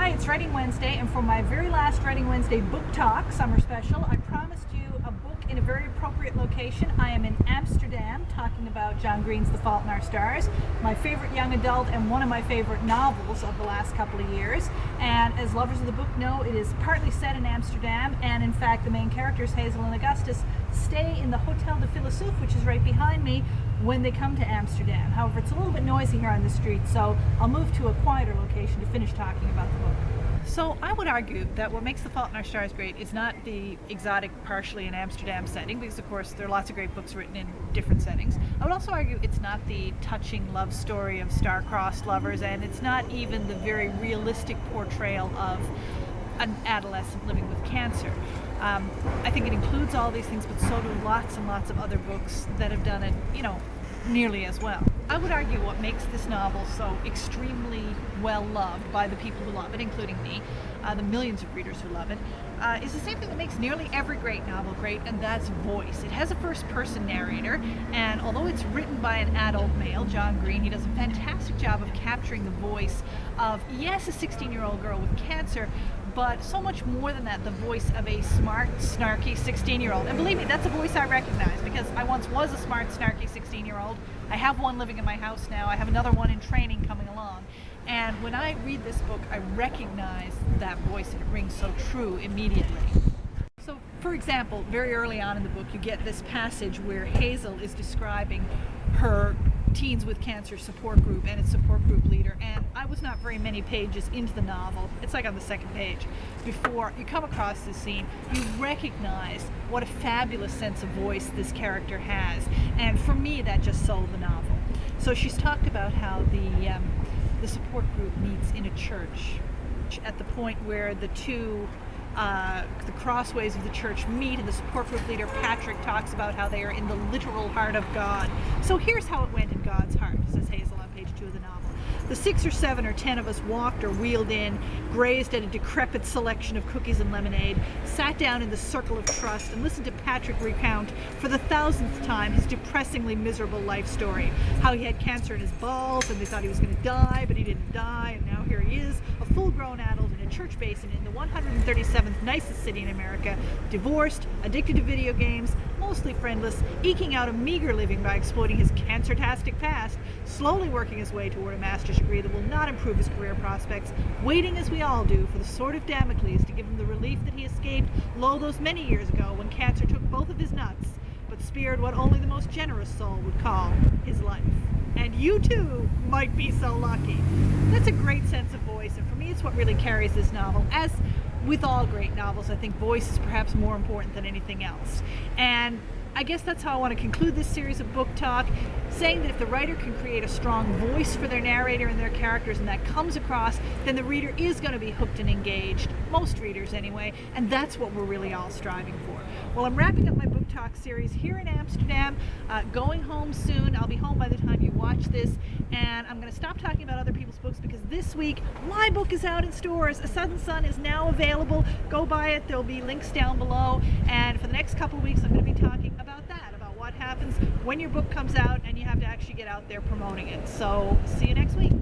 Hi, it's Writing Wednesday, and for my very last Writing Wednesday book talk, summer special, I promised you a book in a very appropriate location. I am in Amsterdam talking about John Green's The Fault in Our Stars, my favorite young adult and one of my favorite novels of the last couple of years. And as lovers of the book know, it is partly set in Amsterdam, and in fact the main characters, Hazel and Augustus, stay in the Hotel de Philosophe, which is right behind me, when they come to Amsterdam. However, it's a little bit noisy here on the street, so I'll move to a quieter location to finish talking about the book. So I would argue that what makes The Fault in Our Stars great is not the exotic, partially in Amsterdam setting, because of course there are lots of great books written in different settings. I would also argue it's not the touching love story of star-crossed lovers, and it's not even the very realistic portrayal of an adolescent living with cancer. I think it includes all these things, but so do lots and lots of other books that have done it, nearly as well. I would argue what makes this novel so extremely well loved by the people who love it, including me, the millions of readers who love it, is the same thing that makes nearly every great novel great, and that's voice. It has a first-person narrator, and although it's written by an adult male, John Green, he does a fantastic job of capturing the voice of, yes, a 16-year-old girl with cancer, but so much more than that, the voice of a smart, snarky 16-year-old. And believe me, that's a voice I recognize, because I once was a smart, snarky 16-year-old. I have one living in my house now. I have another one in training coming along. And when I read this book, I recognize that voice, and it rings so true immediately. So, for example, very early on in the book, you get this passage where Hazel is describing her Teens with Cancer support group and its support group leader, and I was not very many pages into the novel, it's like on the second page, before you come across this scene, you recognize what a fabulous sense of voice this character has, and for me that just sold the novel. So she's talked about how the support group meets in a church at the point where the crossways of the church meet, and the support group leader Patrick talks about how they are in the literal heart of God. So here's how it went in God's heart, says Hazel on page 2 of the novel. The 6 or 7 or 10 of us walked or wheeled in, grazed at a decrepit selection of cookies and lemonade, sat down in the circle of trust, and listened to Patrick recount for the 1000th time his depressingly miserable life story. How he had cancer in his balls, and they thought he was going to die, but he didn't die, and now here he is, a full-grown adult in a church basin in the 137th nicest city in America, divorced, addicted to video games, mostly friendless, eking out a meager living by exploiting his cancer-tastic past, slowly working his way toward a master's degree that will not improve his career prospects, waiting as we all do for the sword of Damocles to give him the relief that he escaped, lo, those many years ago when cancer took both of his nuts, but spared what only the most generous soul would call his life. And you too might be so lucky. That's a great sense of voice, and for me it's what really carries this novel. As with all great novels, I think voice is perhaps more important than anything else. And I guess that's how I want to conclude this series of book talk, saying that if the writer can create a strong voice for their narrator and their characters, and that comes across, then the reader is going to be hooked and engaged, most readers anyway, and that's what we're really all striving for. Well, I'm wrapping up my book talk series here in Amsterdam, going home soon. I'll be home by the time you watch this, and I'm going to stop talking about other people's books because this week my book is out in stores. A Sudden Sun is now available. Go buy it. There'll be links down below, and for the next couple of weeks I'm going to be talking about that, about what happens when your book comes out and you have to actually get out there promoting it. So see you next week.